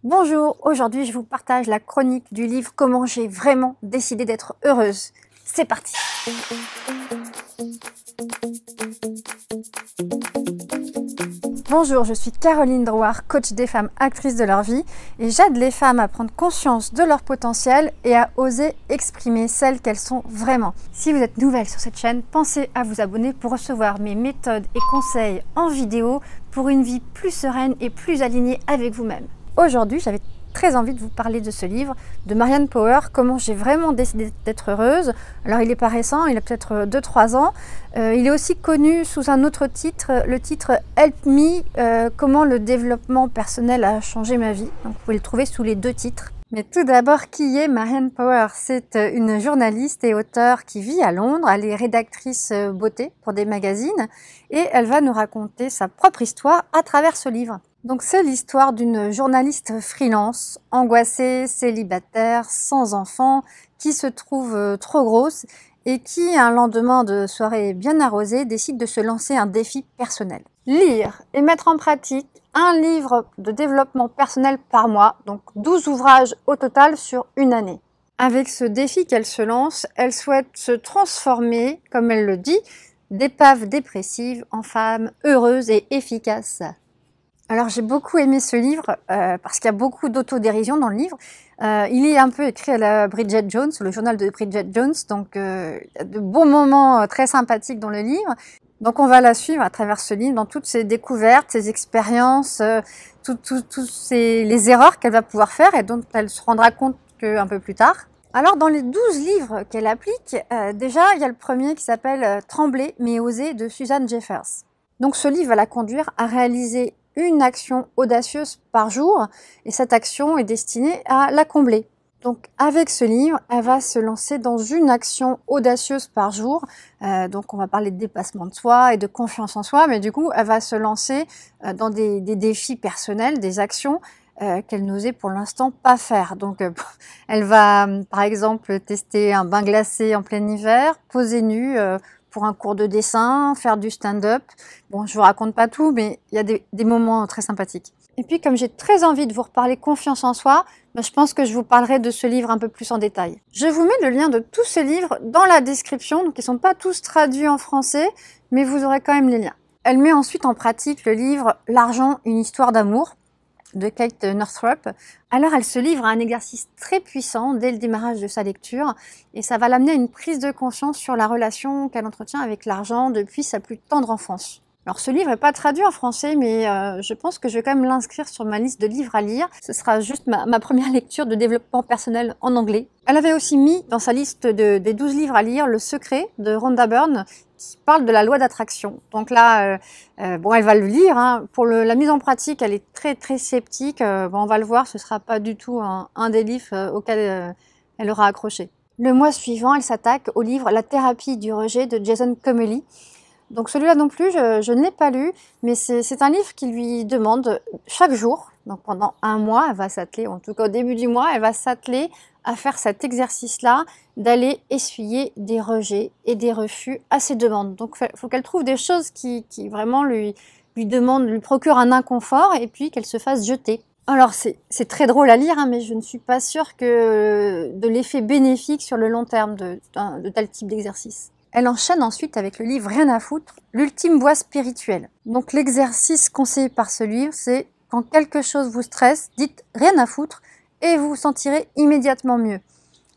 Bonjour, aujourd'hui je vous partage la chronique du livre Comment j'ai vraiment décidé d'être heureuse. C'est parti! Bonjour, je suis Caroline Drouard, coach des femmes actrices de leur vie et j'aide les femmes à prendre conscience de leur potentiel et à oser exprimer celles qu'elles sont vraiment. Si vous êtes nouvelle sur cette chaîne, pensez à vous abonner pour recevoir mes méthodes et conseils en vidéo pour une vie plus sereine et plus alignée avec vous-même. Aujourd'hui, j'avais très envie de vous parler de ce livre de Marianne Power, Comment j'ai vraiment décidé d'être heureuse. Alors il n'est pas récent, il a peut-être 2-3 ans. Il est aussi connu sous un autre titre, le titre Help Me, comment le développement personnel a changé ma vie. Donc, vous pouvez le trouver sous les deux titres. Mais tout d'abord, qui est Marianne Power? C'est une journaliste et auteure qui vit à Londres. Elle est rédactrice beauté pour des magazines et elle va nous raconter sa propre histoire à travers ce livre. Donc c'est l'histoire d'une journaliste freelance, angoissée, célibataire, sans enfant, qui se trouve trop grosse et qui, un lendemain de soirée bien arrosée, décide de se lancer un défi personnel. Lire et mettre en pratique un livre de développement personnel par mois, donc 12 ouvrages au total sur une année. Avec ce défi qu'elle se lance, elle souhaite se transformer, comme elle le dit, d'épave dépressive en femme heureuse et efficace. Alors j'ai beaucoup aimé ce livre parce qu'il y a beaucoup d'autodérision dans le livre. Il est un peu écrit à la Bridget Jones, le journal de Bridget Jones, donc il y a de bons moments très sympathiques dans le livre. Donc on va la suivre à travers ce livre, dans toutes ses découvertes, ses expériences, les erreurs qu'elle va pouvoir faire et dont elle se rendra compte un peu plus tard. Alors dans les 12 livres qu'elle applique, déjà il y a le premier qui s'appelle Trembler mais oser de Susan Jeffers. Donc ce livre va la conduire à réaliser une action audacieuse par jour et cette action est destinée à la combler. Donc avec ce livre, elle va se lancer dans une action audacieuse par jour. Donc on va parler de dépassement de soi et de confiance en soi, mais du coup elle va se lancer dans des défis personnels, des actions qu'elle n'osait pour l'instant pas faire. Donc elle va par exemple tester un bain glacé en plein hiver, poser nue pour un cours de dessin, faire du stand-up. Bon, je vous raconte pas tout, mais il y a des moments très sympathiques. Et puis, comme j'ai très envie de vous reparler confiance en soi, je pense que je vous parlerai de ce livre un peu plus en détail. Je vous mets le lien de tous ces livres dans la description, donc ils sont pas tous traduits en français, mais vous aurez quand même les liens. Elle met ensuite en pratique le livre L'argent, une histoire d'amour de Kate Northrup. Alors elle se livre à un exercice très puissant dès le démarrage de sa lecture et ça va l'amener à une prise de conscience sur la relation qu'elle entretient avec l'argent depuis sa plus tendre enfance. Alors ce livre n'est pas traduit en français, mais je pense que je vais quand même l'inscrire sur ma liste de livres à lire. Ce sera juste ma première lecture de développement personnel en anglais. Elle avait aussi mis dans sa liste des 12 livres à lire Le Secret de Rhonda Byrne, qui parle de la loi d'attraction. Donc là, bon, elle va le lire. Hein. Pour la mise en pratique, elle est très sceptique. Bon, on va le voir, ce sera pas du tout un des livres auxquels elle aura accroché. Le mois suivant, elle s'attaque au livre La thérapie du rejet de Jason Comely. Donc celui-là non plus, je ne l'ai pas lu, mais c'est un livre qui lui demande chaque jour, donc pendant un mois, elle va s'atteler, en tout cas au début du mois, elle va s'atteler à faire cet exercice-là, d'aller essuyer des rejets et des refus à ses demandes. Donc il faut qu'elle trouve des choses qui vraiment lui procurent un inconfort et puis qu'elle se fasse jeter. Alors c'est très drôle à lire, hein, mais je ne suis pas sûre que de l'effet bénéfique sur le long terme de tel type d'exercice. Elle enchaîne ensuite avec le livre Rien à foutre, l'ultime voie spirituelle. Donc l'exercice conseillé par ce livre, c'est quand quelque chose vous stresse, dites rien à foutre et vous vous sentirez immédiatement mieux.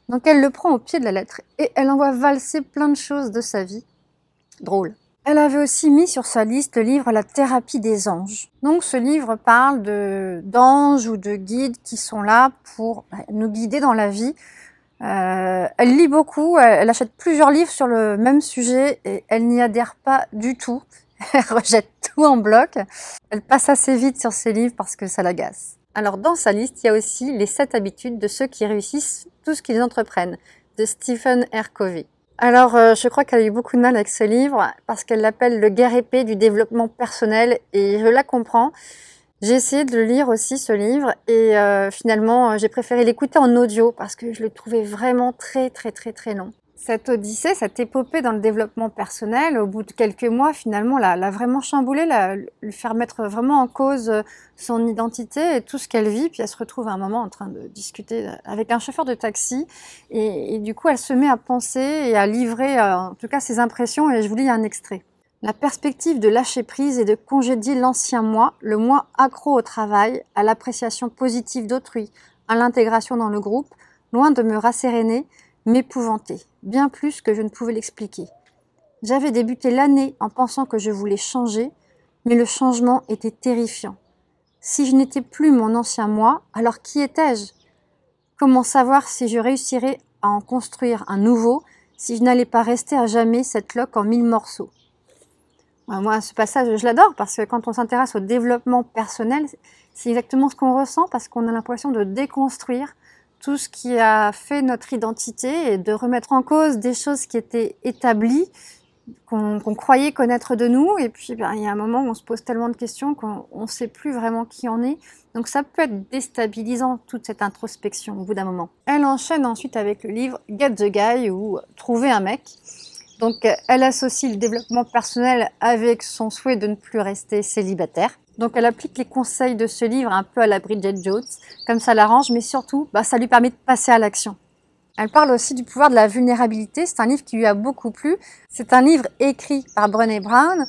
Donc elle le prend au pied de la lettre et elle envoie valser plein de choses de sa vie. Drôle. Elle avait aussi mis sur sa liste le livre La thérapie des anges. Donc ce livre parle d'anges ou de guides qui sont là pour nous guider dans la vie. Elle lit beaucoup, elle achète plusieurs livres sur le même sujet et elle n'y adhère pas du tout. Elle rejette tout en bloc. Elle passe assez vite sur ses livres parce que ça l'agace. Alors dans sa liste, il y a aussi les 7 habitudes de ceux qui réussissent tout ce qu'ils entreprennent, de Stephen R. Covey. Alors je crois qu'elle a eu beaucoup de mal avec ce livre parce qu'elle l'appelle le guerre-épée du développement personnel et je la comprends. J'ai essayé de le lire aussi, ce livre, et finalement, j'ai préféré l'écouter en audio parce que je le trouvais vraiment très long. Cette odyssée, cette épopée dans le développement personnel, au bout de quelques mois, finalement, l'a vraiment chamboulée, lui faire mettre vraiment en cause son identité et tout ce qu'elle vit. Puis elle se retrouve à un moment en train de discuter avec un chauffeur de taxi. Et du coup, elle se met à penser et à livrer, en tout cas, ses impressions. Et je vous lis un extrait. La perspective de lâcher prise et de congédier l'ancien moi, le moi accro au travail, à l'appréciation positive d'autrui, à l'intégration dans le groupe, loin de me rasséréner, m'épouvantait, bien plus que je ne pouvais l'expliquer. J'avais débuté l'année en pensant que je voulais changer, mais le changement était terrifiant. Si je n'étais plus mon ancien moi, alors qui étais-je? Comment savoir si je réussirais à en construire un nouveau, si je n'allais pas rester à jamais cette loque en 1000 morceaux? Moi, ce passage, je l'adore parce que quand on s'intéresse au développement personnel, c'est exactement ce qu'on ressent parce qu'on a l'impression de déconstruire tout ce qui a fait notre identité et de remettre en cause des choses qui étaient établies, qu'on croyait connaître de nous. Et puis, il y a un moment où on se pose tellement de questions qu'on ne sait plus vraiment qui on est. Donc, ça peut être déstabilisant, toute cette introspection, au bout d'un moment. Elle enchaîne ensuite avec le livre « Get the Guy » ou « Trouver un mec ». Donc, elle associe le développement personnel avec son souhait de ne plus rester célibataire. Donc, elle applique les conseils de ce livre un peu à la Bridget Jones, comme ça l'arrange, mais surtout, ça lui permet de passer à l'action. Elle parle aussi du pouvoir de la vulnérabilité. C'est un livre qui lui a beaucoup plu. C'est un livre écrit par Brené Brown,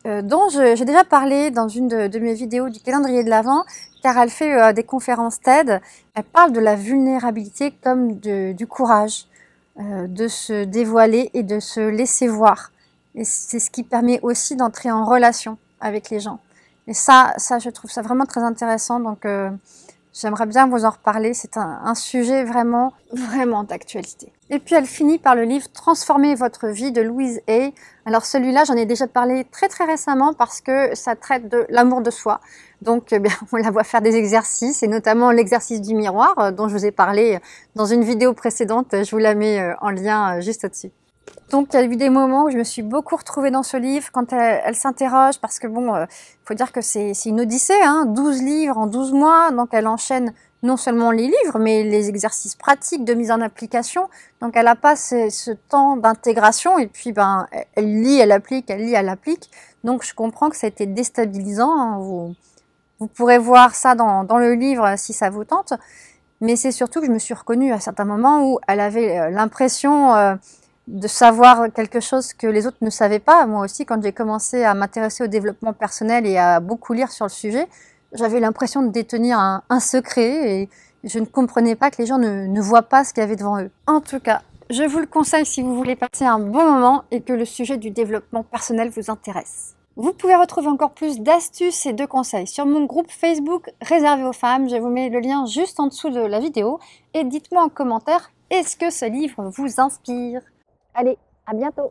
dont j'ai déjà parlé dans une de mes vidéos du calendrier de l'Avent, car elle fait des conférences TED. Elle parle de la vulnérabilité comme du courage. De se dévoiler et de se laisser voir. Et c'est ce qui permet aussi d'entrer en relation avec les gens. Et ça je trouve ça vraiment très intéressant. Donc, j'aimerais bien vous en reparler. C'est un sujet vraiment d'actualité. Et puis, elle finit par le livre « Transformez votre vie » de Louise Hay. Alors, celui-là, j'en ai déjà parlé très récemment parce que ça traite de l'amour de soi. Donc, on la voit faire des exercices et notamment l'exercice du miroir dont je vous ai parlé dans une vidéo précédente. Je vous la mets en lien juste au-dessus. Donc, il y a eu des moments où je me suis beaucoup retrouvée dans ce livre quand elle s'interroge parce que faut dire que c'est une odyssée, 12 livres en 12 mois. Donc, elle enchaîne non seulement les livres, mais les exercices pratiques de mise en application. Donc, elle n'a pas ce temps d'intégration et puis, elle lit, elle applique, elle lit, elle applique. Donc, je comprends que ça a été déstabilisant. Vous pourrez voir ça dans le livre si ça vous tente. Mais c'est surtout que je me suis reconnue à certains moments où elle avait l'impression de savoir quelque chose que les autres ne savaient pas. Moi aussi, quand j'ai commencé à m'intéresser au développement personnel et à beaucoup lire sur le sujet, j'avais l'impression de détenir un secret et je ne comprenais pas que les gens ne voient pas ce qu'il y avait devant eux. En tout cas, je vous le conseille si vous voulez passer un bon moment et que le sujet du développement personnel vous intéresse. Vous pouvez retrouver encore plus d'astuces et de conseils sur mon groupe Facebook réservé aux femmes. Je vous mets le lien juste en dessous de la vidéo. Et dites-moi en commentaire, est-ce que ce livre vous inspire? Allez, à bientôt!